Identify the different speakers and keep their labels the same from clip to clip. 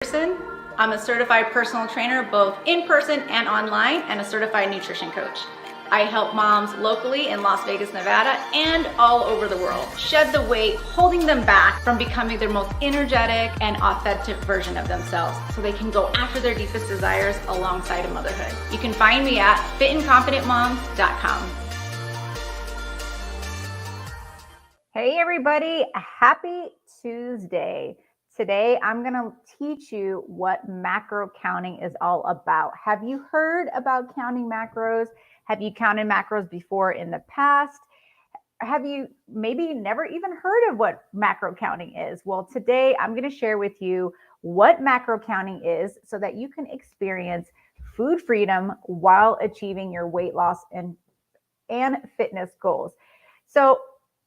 Speaker 1: Peterson. I'm a certified personal trainer, both in person and online, and a certified nutrition coach. I help moms locally in Las Vegas, Nevada, and all over the world shed the weight holding them back from becoming their most energetic and authentic version of themselves so they can go after their deepest desires alongside of motherhood. You can find me at fitandconfidentmom.com. Hey everybody, happy Tuesday. Today I'm going to teach you what macro counting is all about. Have you heard about counting macros? Have you counted macros before in the past? Have you maybe never even heard of what macro counting is? Well, today I'm going to share with you what macro counting is so that you can experience food freedom while achieving your weight loss and fitness goals. So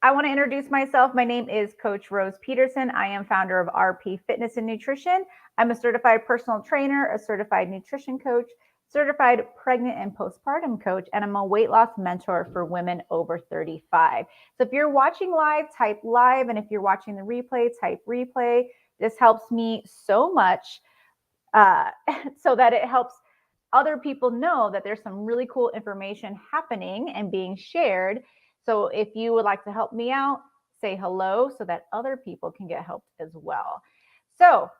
Speaker 1: I want to introduce myself. My name is Coach Rose Peterson. I am founder of RP Fitness and Nutrition. I'm a certified personal trainer, a certified nutrition coach, certified pregnant and postpartum coach, and I'm a weight loss mentor for women over 35. So if you're watching live, type live. And if you're watching the replay, type replay. This helps me so much so that it helps other people know that there's some really cool information happening and being shared. So if you would like to help me out, say hello so that other people can get helped as well. So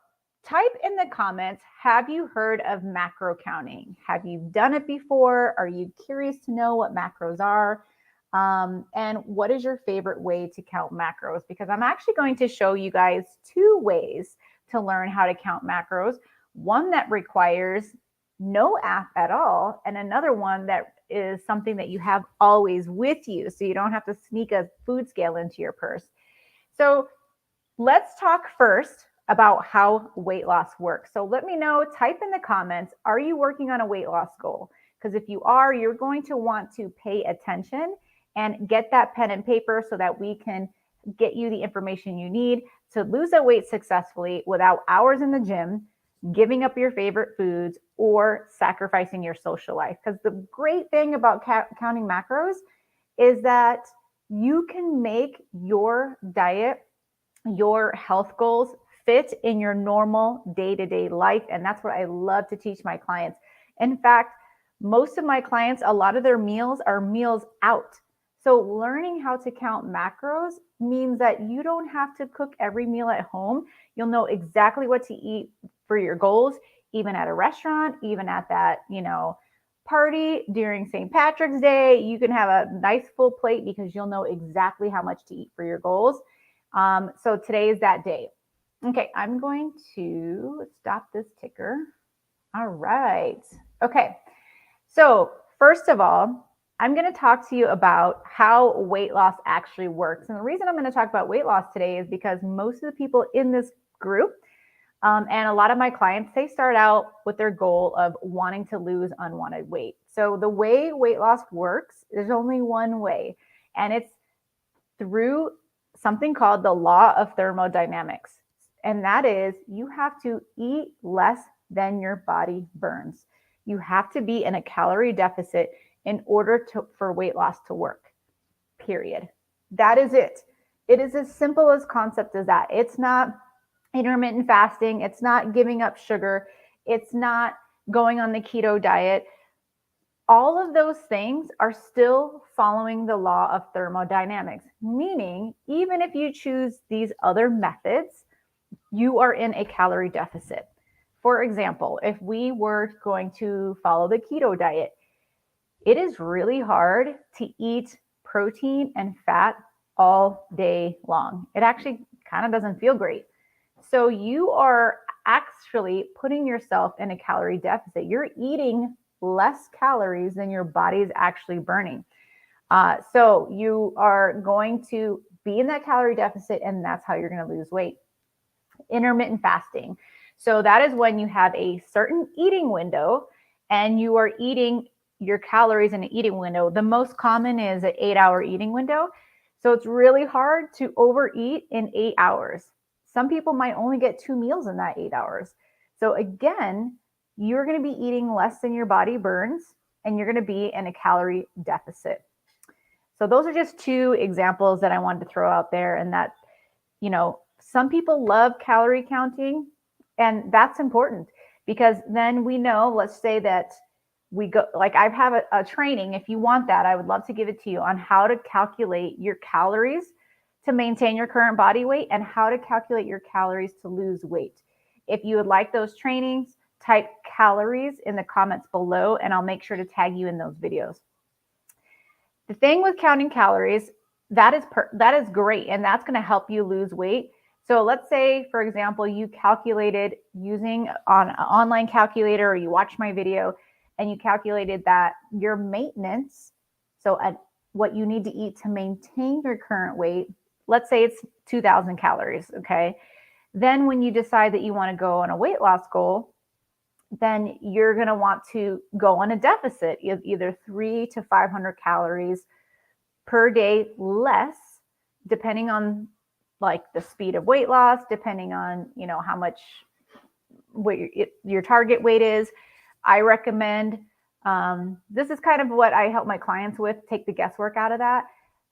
Speaker 1: type in the comments, have you heard of macro counting? Have you done it before? Are you curious to know what macros are? And what is your favorite way to count macros? Because I'm actually going to show you guys two ways to learn how to count macros. One that requires no app at all, and another one that is something that you have always with you, so you don't have to sneak a food scale into your purse. So let's talk first about how weight loss works. So let me know, type in the comments, are you working on a weight loss goal? Because if you are, you're going to want to pay attention and get that pen and paper so that we can get you the information you need to lose that weight successfully without hours in the gym, giving up your favorite foods, or sacrificing your social life. Because the great thing about counting macros is that you can make your diet, your health goals fit in your normal day-to-day life. And that's what I love to teach my clients. In fact, most of my clients, a lot of their meals are meals out. So learning how to count macros means that you don't have to cook every meal at home. You'll know exactly what to eat for your goals, even at a restaurant, even at that, party during St. Patrick's Day. You can have a nice full plate because you'll know exactly how much to eat for your goals. So today is that day. Okay, I'm going to stop this ticker. All right. Okay. So first of all, I'm going to talk to you about how weight loss actually works. And the reason I'm going to talk about weight loss today is because most of the people in this group and a lot of my clients, they start out with their goal of wanting to lose unwanted weight. So the way weight loss works, there's only one way, and it's through something called the law of thermodynamics. And that is you have to eat less than your body burns. You have to be in a calorie deficit in order for weight loss to work, period. That is it. It is as simple as concept as that. It's not intermittent fasting. It's not giving up sugar. It's not going on the keto diet. All of those things are still following the law of thermodynamics, meaning even if you choose these other methods, you are in a calorie deficit. For example, if we were going to follow the keto diet, it is really hard to eat protein and fat all day long. It actually kind of doesn't feel great. So you are actually putting yourself in a calorie deficit. You're eating less calories than your body is actually burning. So you are going to be in that calorie deficit, and that's how you're going to lose weight. Intermittent fasting. So that is when you have a certain eating window and you are eating your calories in an eating window. The most common is an 8-hour eating window. So it's really hard to overeat in 8 hours. Some people might only get 2 meals in that 8 hours. So again, you're going to be eating less than your body burns, and you're going to be in a calorie deficit. So those are just two examples that I wanted to throw out there, and that, some people love calorie counting. And that's important because then we know, let's say that we go, like I have a training. If you want that, I would love to give it to you on how to calculate your calories to maintain your current body weight and how to calculate your calories to lose weight. If you would like those trainings, type calories in the comments below and I'll make sure to tag you in those videos. The thing with counting calories, that is great, and that's going to help you lose weight. So let's say, for example, you calculated using an online calculator, or you watched my video and you calculated that your maintenance, so at what you need to eat to maintain your current weight, let's say it's 2,000 calories, okay? Then when you decide that you want to go on a weight loss goal, then you're going to want to go on a deficit of either 300 to 500 calories per day less, depending on like the speed of weight loss, depending on, you know, how much weight your target weight is. I recommend, this is kind of what I help my clients with, take the guesswork out of that.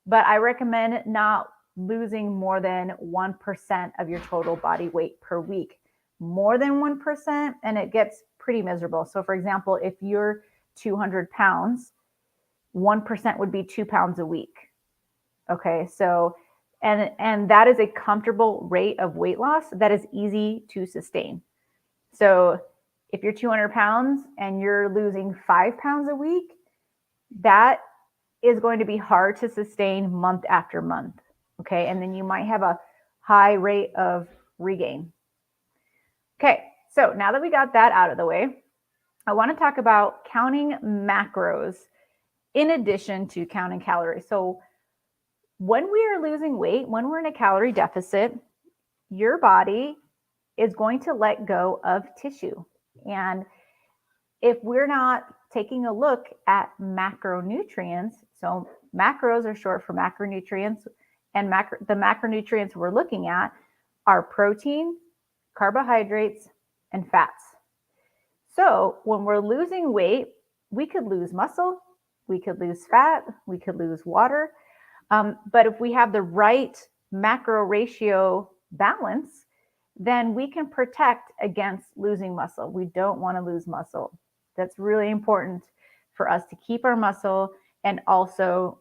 Speaker 1: But I recommend not losing more than 1% of your total body weight per week. More than 1%, and it gets pretty miserable. So for example, if you're 200 pounds, 1% would be 2 pounds a week. Okay, so, and that is a comfortable rate of weight loss that is easy to sustain. So if you're 200 pounds and you're losing 5 pounds a week, that is going to be hard to sustain month after month. Okay, and then you might have a high rate of regain. Okay, so now that we got that out of the way, I want to talk about counting macros in addition to counting calories. So when we are losing weight, when we're in a calorie deficit, your body is going to let go of tissue. And if we're not taking a look at macronutrients, so macros are short for macronutrients, and the macronutrients we're looking at are protein, carbohydrates, and fats. So when we're losing weight, we could lose muscle, we could lose fat, we could lose water. But if we have the right macro ratio balance, then we can protect against losing muscle. We don't want to lose muscle. That's really important for us to keep our muscle. And also,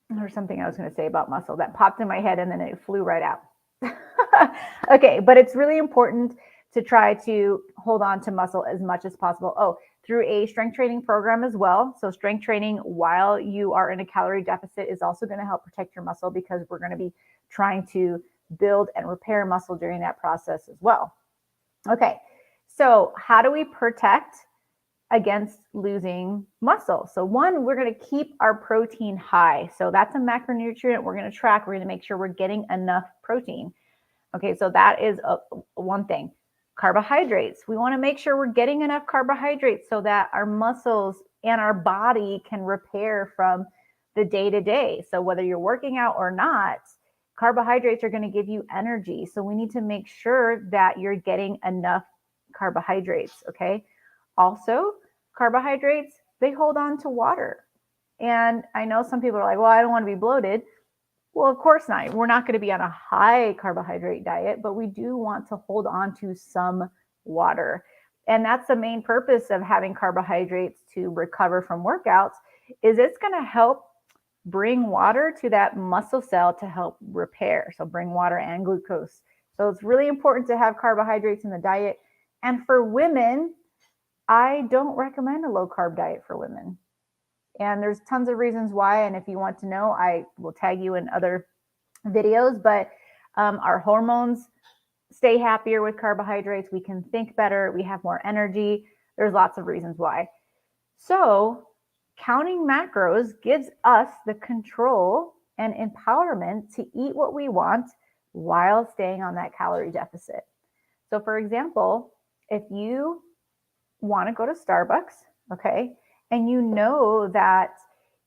Speaker 1: there's something I was going to say about muscle that popped in my head and then it flew right out. Okay, but it's really important to try to hold on to muscle as much as possible. Oh, through a strength training program as well. So strength training while you are in a calorie deficit is also going to help protect your muscle because we're going to be trying to build and repair muscle during that process as well. Okay, so how do we protect against losing muscle? So one, we're going to keep our protein high. So that's a macronutrient we're going to track. We're going to make sure we're getting enough protein. Okay, so that is one thing. Carbohydrates. We want to make sure we're getting enough carbohydrates so that our muscles and our body can repair from the day-to-day. So whether you're working out or not, carbohydrates are going to give you energy. So we need to make sure that you're getting enough carbohydrates, okay? Also, carbohydrates, they hold on to water. And I know some people are like, well, I don't want to be bloated. Well, of course not. We're not going to be on a high carbohydrate diet, but we do want to hold on to some water. And that's the main purpose of having carbohydrates to recover from workouts, is it's going to help bring water to that muscle cell to help repair. So bring water and glucose. So it's really important to have carbohydrates in the diet. And for women, I don't recommend a low carb diet for women. And there's tons of reasons why. And if you want to know, I will tag you in other videos. But our hormones stay happier with carbohydrates. We can think better. We have more energy. There's lots of reasons why. So counting macros gives us the control and empowerment to eat what we want while staying on that calorie deficit. So for example, if you want to go to Starbucks, okay, and you know that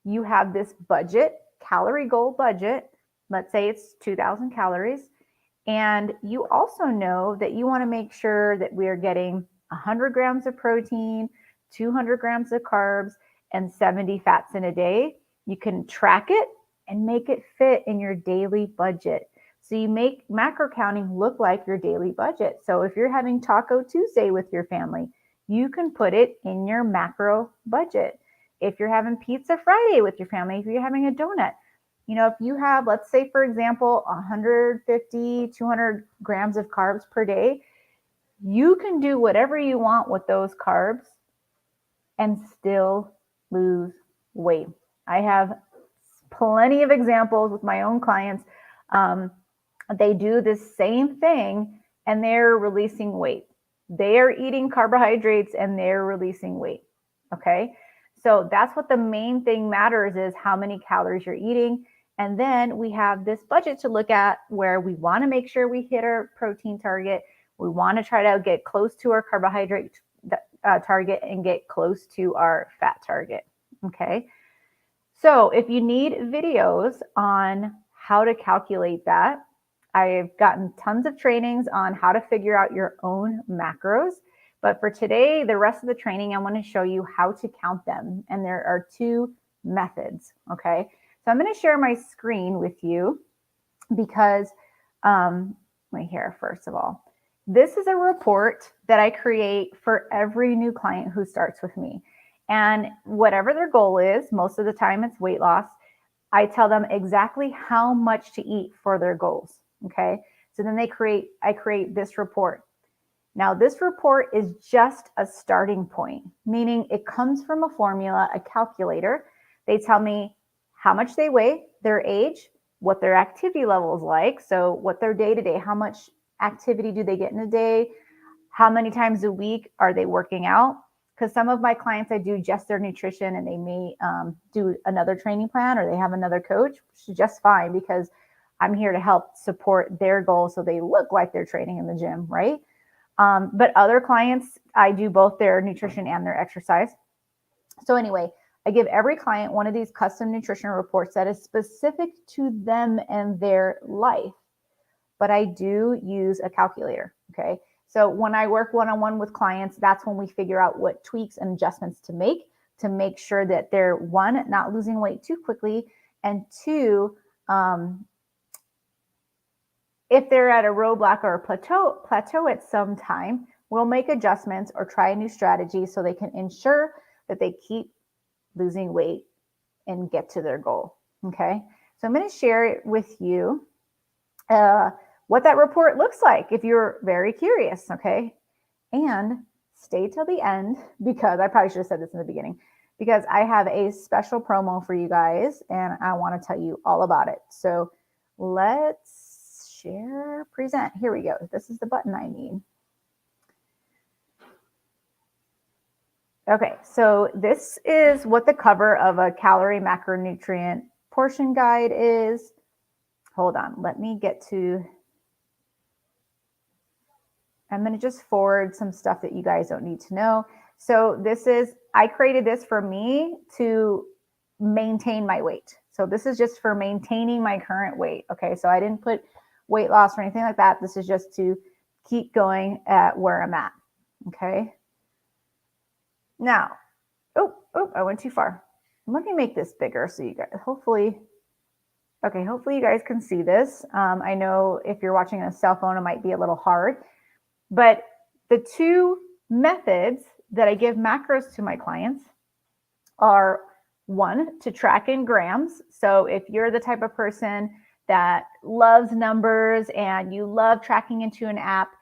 Speaker 1: you have this budget, calorie goal budget, let's say it's 2,000 calories, and you also know that you want to make sure that we are getting 100 grams of protein, 200 grams of carbs, and 70 fats in a day, you can track it and make it fit in your daily budget. So you make macro counting look like your daily budget. So if you're having Taco Tuesday with your family, you can put it in your macro budget. If you're having Pizza Friday with your family, if you're having a donut, if you have, let's say, for example, 150, 200 grams of carbs per day, you can do whatever you want with those carbs and still lose weight. I have plenty of examples with my own clients. They do this same thing and they're releasing weight. They are eating carbohydrates and they're releasing weight. Okay. So that's what the main thing matters is how many calories you're eating. And then we have this budget to look at where we want to make sure we hit our protein target. We want to try to get close to our carbohydrate target and get close to our fat target. Okay. So if you need videos on how to calculate that, I've gotten tons of trainings on how to figure out your own macros. But for today, the rest of the training, I want to show you how to count them. And there are two methods. Okay. So I'm going to share my screen with you because, let me here, first of all, this is a report that I create for every new client who starts with me. And whatever their goal is, most of the time it's weight loss, I tell them exactly how much to eat for their goals. Okay. So then I create this report. Now this report is just a starting point, meaning it comes from a formula, a calculator. They tell me how much they weigh, their age, what their activity level is like. So what their day-to-day, how much activity do they get in a day? How many times a week are they working out? Because some of my clients, I do just their nutrition and they may do another training plan or they have another coach, which is just fine because I'm here to help support their goals so they look like they're training in the gym, right? But other clients, I do both their nutrition and their exercise. So anyway, I give every client one of these custom nutrition reports that is specific to them and their life. But I do use a calculator, okay? So when I work one-on-one with clients, that's when we figure out what tweaks and adjustments to make sure that they're, one, not losing weight too quickly, and two, if they're at a roadblock or a plateau at some time, we'll make adjustments or try a new strategy so they can ensure that they keep losing weight and get to their goal, okay? So I'm going to share it with you what that report looks like if you're very curious, okay? And stay till the end because I probably should have said this in the beginning because I have a special promo for you guys and I want to tell you all about it. So let's share, present. Here we go. This is the button I need. Okay, so this is what the cover of a calorie macronutrient portion guide is. Hold on, let me get to, I'm going to just forward some stuff that you guys don't need to know. So this is, I created this for me to maintain my weight. So this is just for maintaining my current weight. Okay, so I didn't put weight loss or anything like that. This is just to keep going at where I'm at. Okay. Now, I went too far. Let me make this bigger so you guys, hopefully you guys can see this. I know if you're watching on a cell phone, it might be a little hard, but the two methods that I give macros to my clients are one, to track in grams. So if you're the type of person that loves numbers and you love tracking into an app,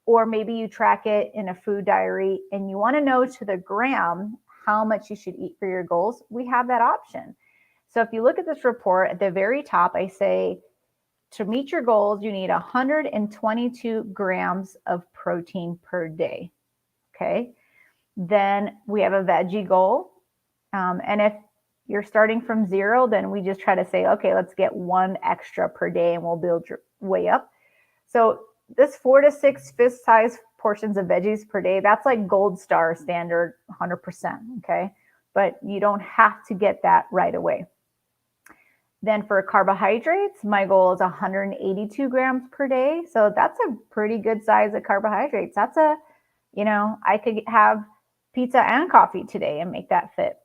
Speaker 1: or maybe you track it in a food diary and you want to know to the gram how much you should eat for your goals, we have that option. So if you look at this report at the very top, I say to meet your goals, you need 122 grams of protein per day. Okay. Then we have a veggie goal. And if you're starting from zero, then we just try to say, okay, let's get one extra per day and we'll build your way up. So this 4 to 6 fist size portions of veggies per day, that's like gold star standard 100%. Okay. But you don't have to get that right away. Then for carbohydrates, my goal is 182 grams per day. So that's a pretty good size of carbohydrates. That's I could have pizza and coffee today and make that fit.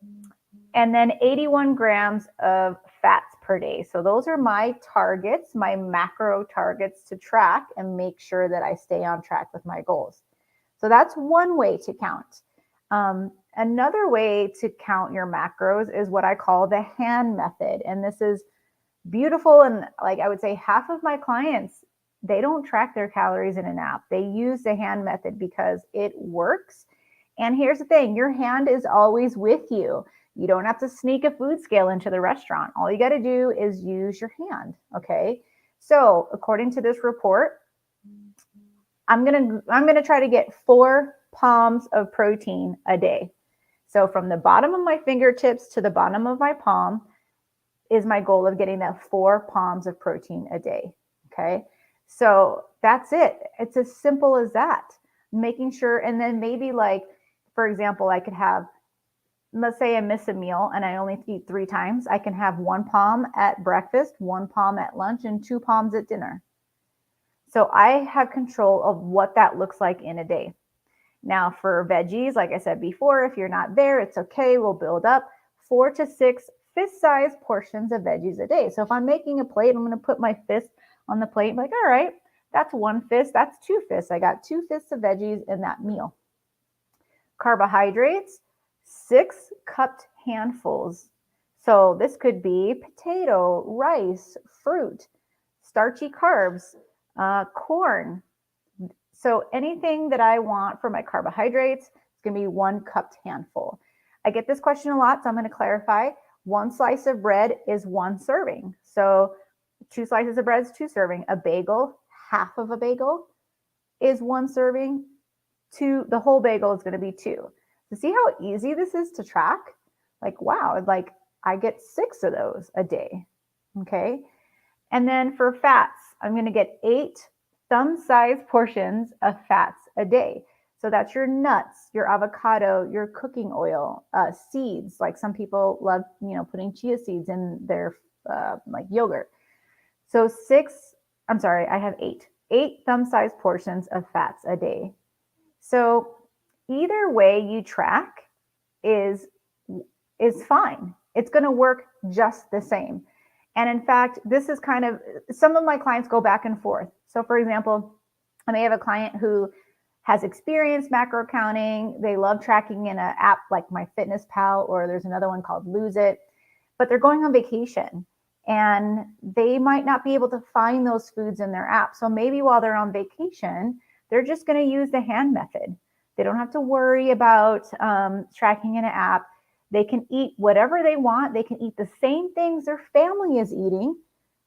Speaker 1: and then 81 grams of fats per day. So those are my targets, my macro targets to track and make sure that I stay on track with my goals. So that's one way to count. Another way to count your macros is what I call the hand method. And this is beautiful. And like I would say, half of my clients, they don't track their calories in an app. They use the hand method because it works. And here's the thing, your hand is always with you. You don't have to sneak a food scale into the restaurant. All you got to do is use your hand. Okay. So according to this report, I'm gonna try to get 4 palms of protein a day. So from the bottom of my fingertips to the bottom of my palm is my goal of getting that 4 palms of protein a day. Okay. So that's it. It's as simple as that. Making sure, and then maybe like, for example, I could have, let's say I miss a meal and I only eat 3 times. I can have 1 palm at breakfast, 1 palm at lunch, and 2 palms at dinner. So I have control of what that looks like in a day. Now for veggies, like I said before, if you're not there, it's okay. We'll build up 4 to 6 fist-sized portions of veggies a day. So if I'm making a plate, I'm going to put my fist on the plate and be like, all right, that's 1 fist, that's 2 fists. I got 2 fists of veggies in that meal. Carbohydrates, 6 cupped handfuls. So this could be potato, rice, fruit, starchy carbs, corn. So anything that I want for my carbohydrates is going to be 1 cupped handful. I get this question a lot, so I'm going to clarify. 1 slice of bread is 1 serving. So 2 slices of bread is 2 serving. A bagel, half of a bagel is 1 serving. The whole bagel is going to be 2. So see how easy this is to track? Like, wow, like I get 6 of those a day. Okay. And then for fats, I'm going to get 8 thumb-sized portions of fats a day. So that's your nuts, your avocado, your cooking oil, seeds. Like some people love, putting chia seeds in their like yogurt. So I have 8 thumb-sized portions of fats a day. So either way you track is fine. It's going to work just the same. And in fact, this is kind of, some of my clients go back and forth. So for example, I may have a client who has experienced macro counting. They love tracking in an app like MyFitnessPal, or there's another one called Lose It, but they're going on vacation and they might not be able to find those foods in their app. So maybe while they're on vacation, they're just going to use the hand method. They don't have to worry about tracking in an app. They can eat whatever they want. They can eat the same things their family is eating.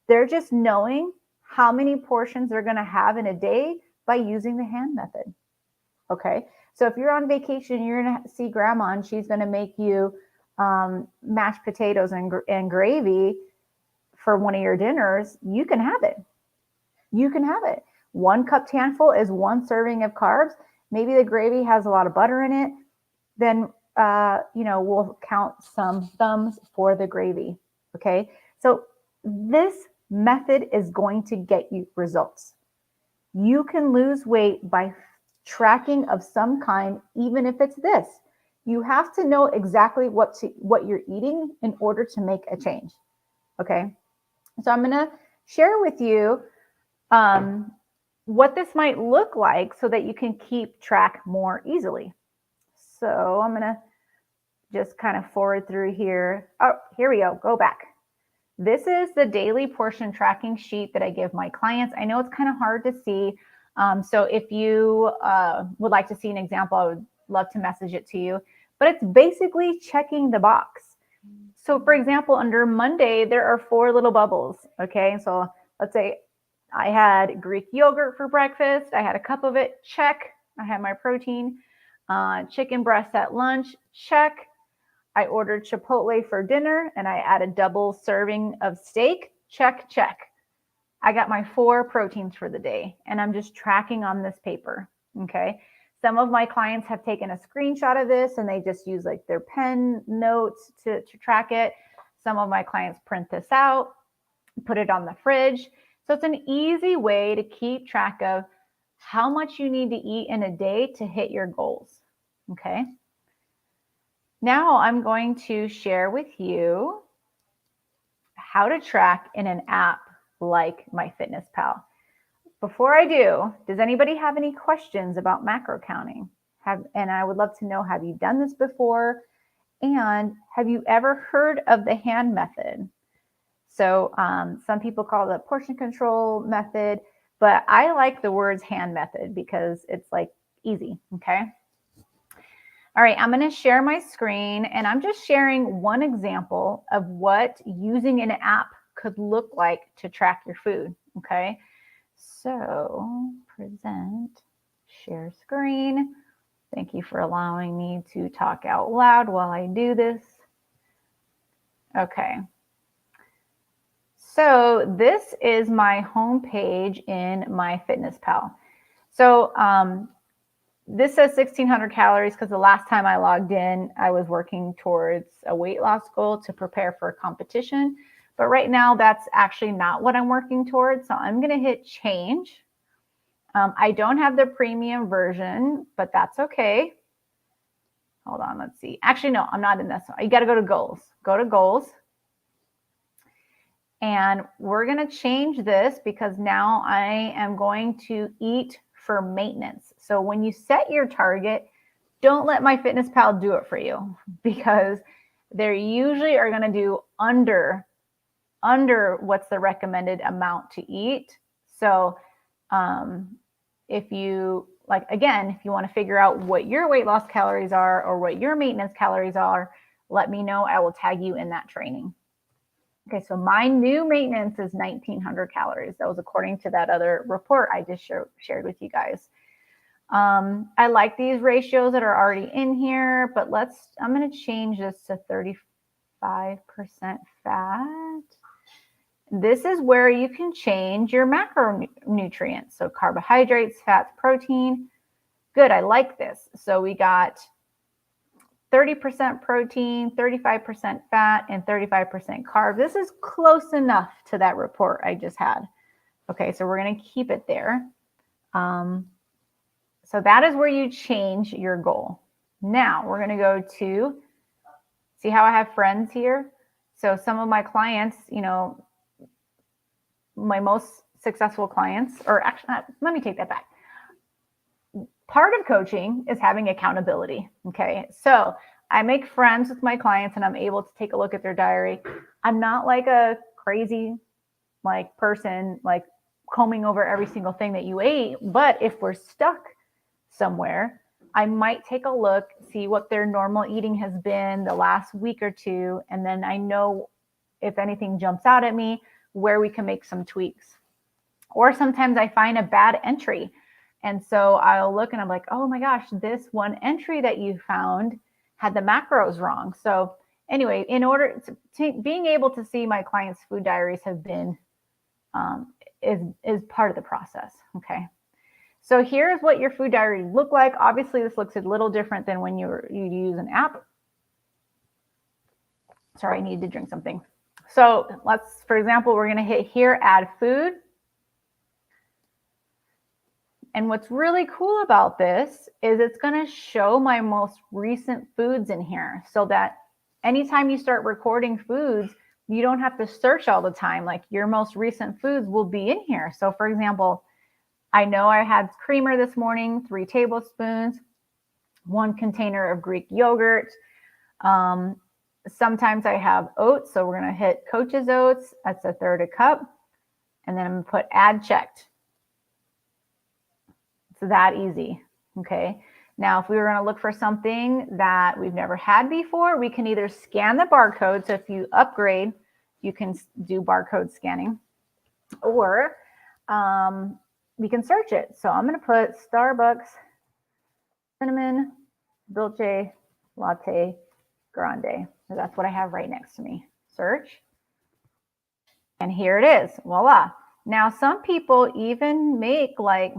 Speaker 1: They're just knowing how many portions they're going to have in a day by using the hand method. Okay. So if you're on vacation, you're going to see grandma and she's going to make you mashed potatoes and gravy for one of your dinners. You can have it. You can have it. 1 cupped handful is 1 serving of carbs. Maybe the gravy has a lot of butter in it. Then we'll count some thumbs for the gravy. Okay. So this method is going to get you results. You can lose weight by tracking of some kind, even if it's this. You have to know exactly what you're eating in order to make a change. Okay. So I'm going to share with you what this might look like so that you can keep track more easily. So I'm going to just kind of forward through here. Oh, here we go. Go back. This is the daily portion tracking sheet that I give my clients. I know it's kind of hard to see. So if you would like to see an example, I would love to message it to you. But it's basically checking the box. So for example, under Monday, there are 4 little bubbles. Okay, so let's say I had Greek yogurt for breakfast. I had a cup of it. Check. I had my protein. Chicken breast at lunch. Check. I ordered Chipotle for dinner and I added a double serving of steak. Check, check. I got my 4 proteins for the day and I'm just tracking on this paper. Okay. Some of my clients have taken a screenshot of this and they just use like their pen notes to track it. Some of my clients print this out, put it on the fridge. So it's an easy way to keep track of how much you need to eat in a day to hit your goals. Okay. Now I'm going to share with you how to track in an app like MyFitnessPal. Before I do, does anybody have any questions about macro counting? And I would love to know, have you done this before? And have you ever heard of the hand method? So some people call it the portion control method, but I like the words hand method because it's like easy, okay? All right, I'm going to share my screen, and I'm just sharing one example of what using an app could look like to track your food, okay? So present, share screen. Thank you for allowing me to talk out loud while I do this. Okay. So this is my home page in MyFitnessPal. So this says 1,600 calories because the last time I logged in, I was working towards a weight loss goal to prepare for a competition. But right now, that's actually not what I'm working towards. So I'm going to hit change. I don't have the premium version, but that's okay. Hold on, let's see. Actually, no, I'm not in this one. You got to go to goals. Go to goals. And we're going to change this because now I am going to eat for maintenance. So when you set your target, don't let MyFitnessPal do it for you because they usually are going to do under what's the recommended amount to eat. So if you like, again, if you want to figure out what your weight loss calories are or what your maintenance calories are, let me know. I will tag you in that training. Okay, so my new maintenance is 1,900 calories. That was according to that other report I just shared with you guys. I like these ratios that are already in here, but I'm going to change this to 35% fat. This is where you can change your macronutrients. So carbohydrates, fats, protein. Good, I like this. So we got 30% protein, 35% fat, and 35% carb. This is close enough to that report I just had. Okay, so we're going to keep it there. So that is where you change your goal. Now we're going to go to, see how I have friends here? So some of my clients, you know, my most successful clients, or actually, let me take that back. Part of coaching is having accountability, okay? So I make friends with my clients and I'm able to take a look at their diary. I'm not like a crazy person, like combing over every single thing that you ate, but if we're stuck somewhere, I might take a look, see what their normal eating has been the last week or two, and then I know if anything jumps out at me, where we can make some tweaks. Or sometimes I find a bad entry. And so I'll look and I'm like, oh my gosh, this one entry that you found had the macros wrong. So anyway, in order to being able to see my clients' food diaries have been, is part of the process, okay? So here's what your food diary look like. Obviously, this looks a little different than when you use an app. Sorry, I need to drink something. So for example, we're gonna hit here, add food. And what's really cool about this is it's going to show my most recent foods in here so that anytime you start recording foods, you don't have to search all the time. Like your most recent foods will be in here. So for example, I know I had creamer this morning, 3 tablespoons, 1 container of Greek yogurt. Sometimes I have oats. So we're going to hit Coach's Oats. That's 1/3 cup. And then I'm going to put add checked. It's that easy, okay? Now, if we were gonna look for something that we've never had before, we can either scan the barcode. So if you upgrade, you can do barcode scanning, or we can search it. So I'm gonna put Starbucks cinnamon dolce latte grande. So that's what I have right next to me. Search. And here it is, voila. Now, some people even make like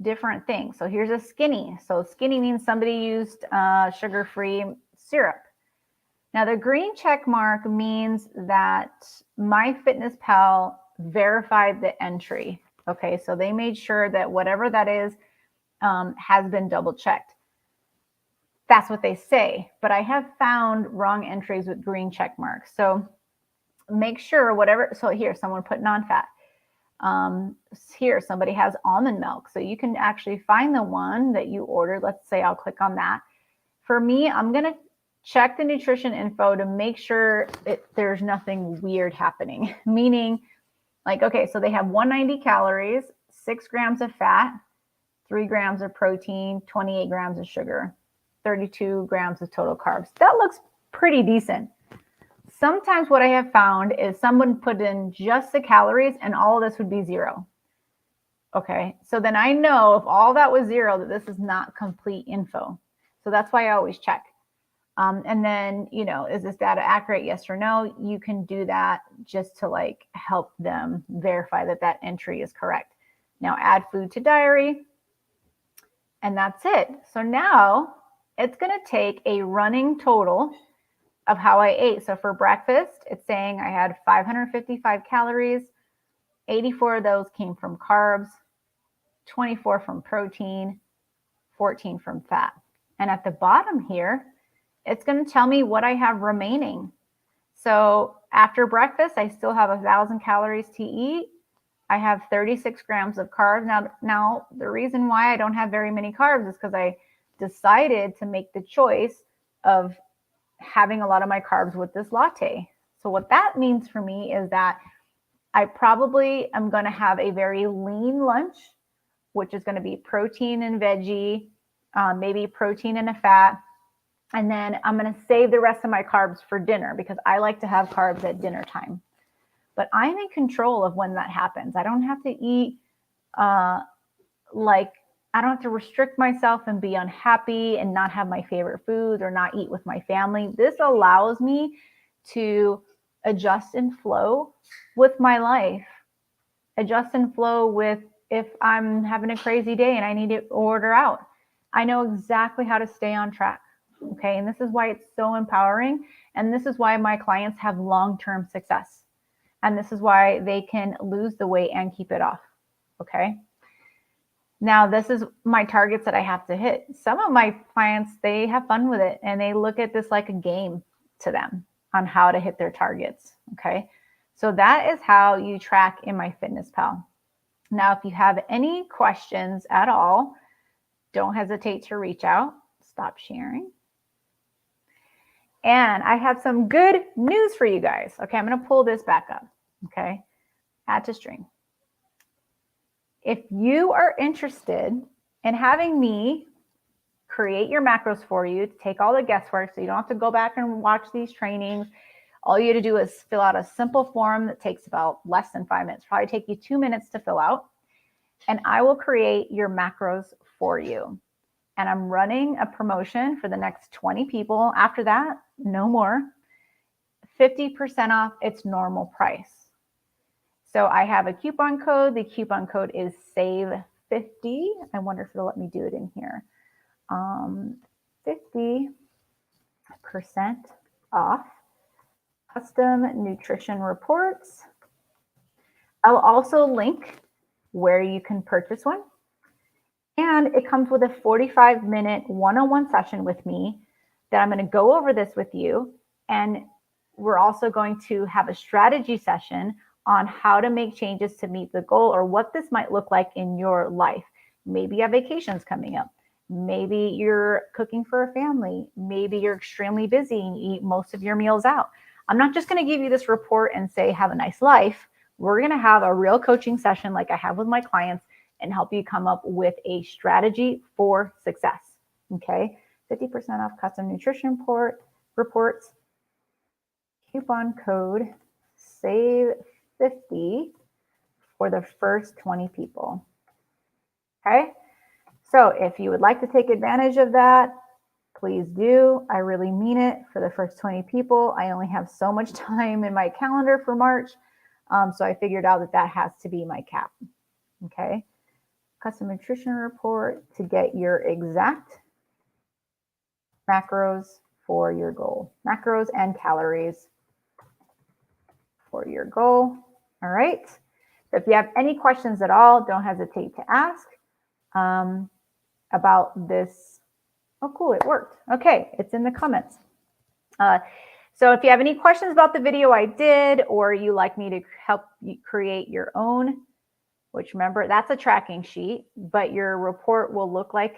Speaker 1: different things. So here's a skinny. So skinny means somebody used sugar-free syrup. Now the green check mark means that MyFitnessPal verified the entry. Okay, so they made sure that whatever that is has been double checked. That's what they say. But I have found wrong entries with green check marks. So make sure whatever. So here, someone put non-fat. Here, somebody has almond milk. So you can actually find the one that you ordered. Let's say I'll click on that. For me, I'm going to check the nutrition info to make sure there's nothing weird happening. Meaning, like, okay, so they have 190 calories, 6 grams of fat, 3 grams of protein, 28 grams of sugar, 32 grams of total carbs. That looks pretty decent. Sometimes what I have found is someone put in just the calories and all of this would be 0. Okay, so then I know if all that was 0, that this is not complete info. So that's why I always check. And then, you know, is this data accurate? Yes or no? You can do that just to like help them verify that that entry is correct. Now add food to diary. And that's it. So now it's going to take a running total of how I ate. So for breakfast, it's saying I had 555 calories. 84 of those came from carbs, 24 from protein, 14 from fat. And at the bottom here, it's going to tell me what I have remaining. So after breakfast, I still have 1,000 calories to eat. I have 36 grams of carbs. Now the reason why I don't have very many carbs is because I decided to make the choice of having a lot of my carbs with this latte. So what that means for me is that I probably am going to have a very lean lunch, which is going to be protein and veggie, maybe protein and a fat. And then I'm going to save the rest of my carbs for dinner because I like to have carbs at dinner time. But I'm in control of when that happens. I don't have to eat I don't have to restrict myself and be unhappy and not have my favorite foods or not eat with my family. This allows me to adjust and flow with my life. Adjust and flow with if I'm having a crazy day and I need to order out. I know exactly how to stay on track. Okay. And this is why it's so empowering. And this is why my clients have long-term success. And this is why they can lose the weight and keep it off. Okay. Now, this is my targets that I have to hit. Some of my clients, they have fun with it and they look at this like a game to them on how to hit their targets. Okay. So that is how you track in MyFitnessPal. Now, if you have any questions at all, don't hesitate to reach out. Stop sharing. And I have some good news for you guys. Okay. I'm going to pull this back up. Okay. Add to stream. If you are interested in having me create your macros for you, to take all the guesswork so you don't have to go back and watch these trainings, all you have to do is fill out a simple form that takes about less than 5 minutes, probably take you 2 minutes to fill out, and I will create your macros for you. And I'm running a promotion for the next 20 people. After that, no more. 50% off its normal price. So I have a coupon code. The coupon code is SAVE50. I wonder if it'll let me do it in here. 50% off custom nutrition reports. I'll also link where you can purchase one. And it comes with a 45-minute one-on-one session with me that I'm going to go over this with you. And we're also going to have a strategy session on how to make changes to meet the goal or what this might look like in your life. Maybe you have vacations coming up. Maybe you're cooking for a family. Maybe you're extremely busy and you eat most of your meals out. I'm not just going to give you this report and say, have a nice life. We're going to have a real coaching session like I have with my clients and help you come up with a strategy for success. Okay. 50% off custom nutrition reports. Coupon code SAVE50 for the first 20 people. Okay. So if you would like to take advantage of that, please do. I really mean it. For the first 20 people, I only have so much time in my calendar for March. So I figured out that that has to be my cap. Okay. Custom nutrition report to get your exact macros for your goal. Macros and calories for your goal. All right. So if you have any questions at all, don't hesitate to ask about this Oh, cool. It worked. Okay. It's in the comments. So if you have any questions about the video I did, or you like me to help you create your own, which remember, that's a tracking sheet, but your report will look like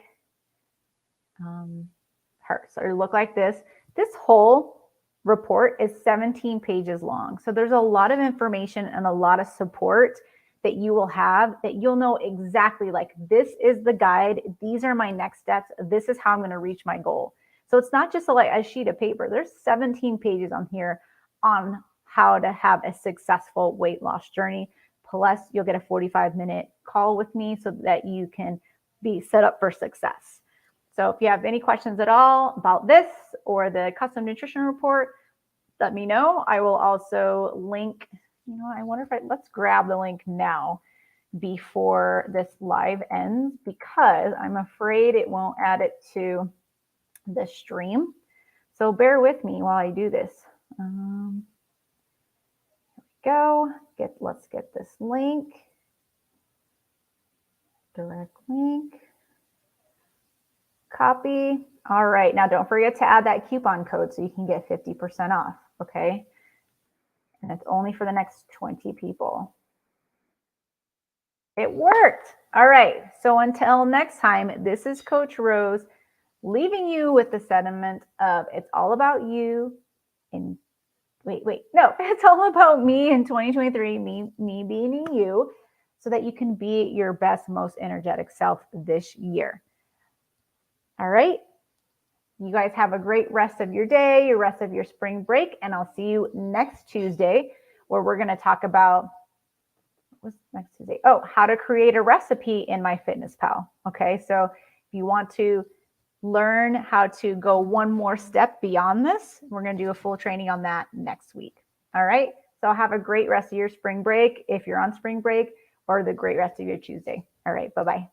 Speaker 1: so it'll look like this. This whole report is 17 pages long. So there's a lot of information and a lot of support that you will have, that you'll know exactly, like, this is the guide. These are my next steps. This is how I'm going to reach my goal. So it's not just like a sheet of paper. There's 17 pages on here on how to have a successful weight loss journey. Plus, you'll get a 45-minute call with me so that you can be set up for success. So if you have any questions at all about this or the custom nutrition report, let me know. I will also link, I wonder if let's grab the link now before this live ends, because I'm afraid it won't add it to the stream. So bear with me while I do this. Here we go. Let's get this link. Direct link. Copy. All right. Now don't forget to add that coupon code so you can get 50% off. Okay. And it's only for the next 20 people. It worked. All right. So until next time, this is Coach Rose, leaving you with the sentiment of it's all about you. And no, it's all about me in 2023, me being you, so that you can be your best, most energetic self this year. All right. You guys have a great rest of your day, your rest of your spring break, and I'll see you next Tuesday, where we're going to talk about, what's next Tuesday? Oh, how to create a recipe in MyFitnessPal. Okay, so if you want to learn how to go one more step beyond this, we're going to do a full training on that next week. All right, so have a great rest of your spring break if you're on spring break, or the great rest of your Tuesday. All right, bye-bye.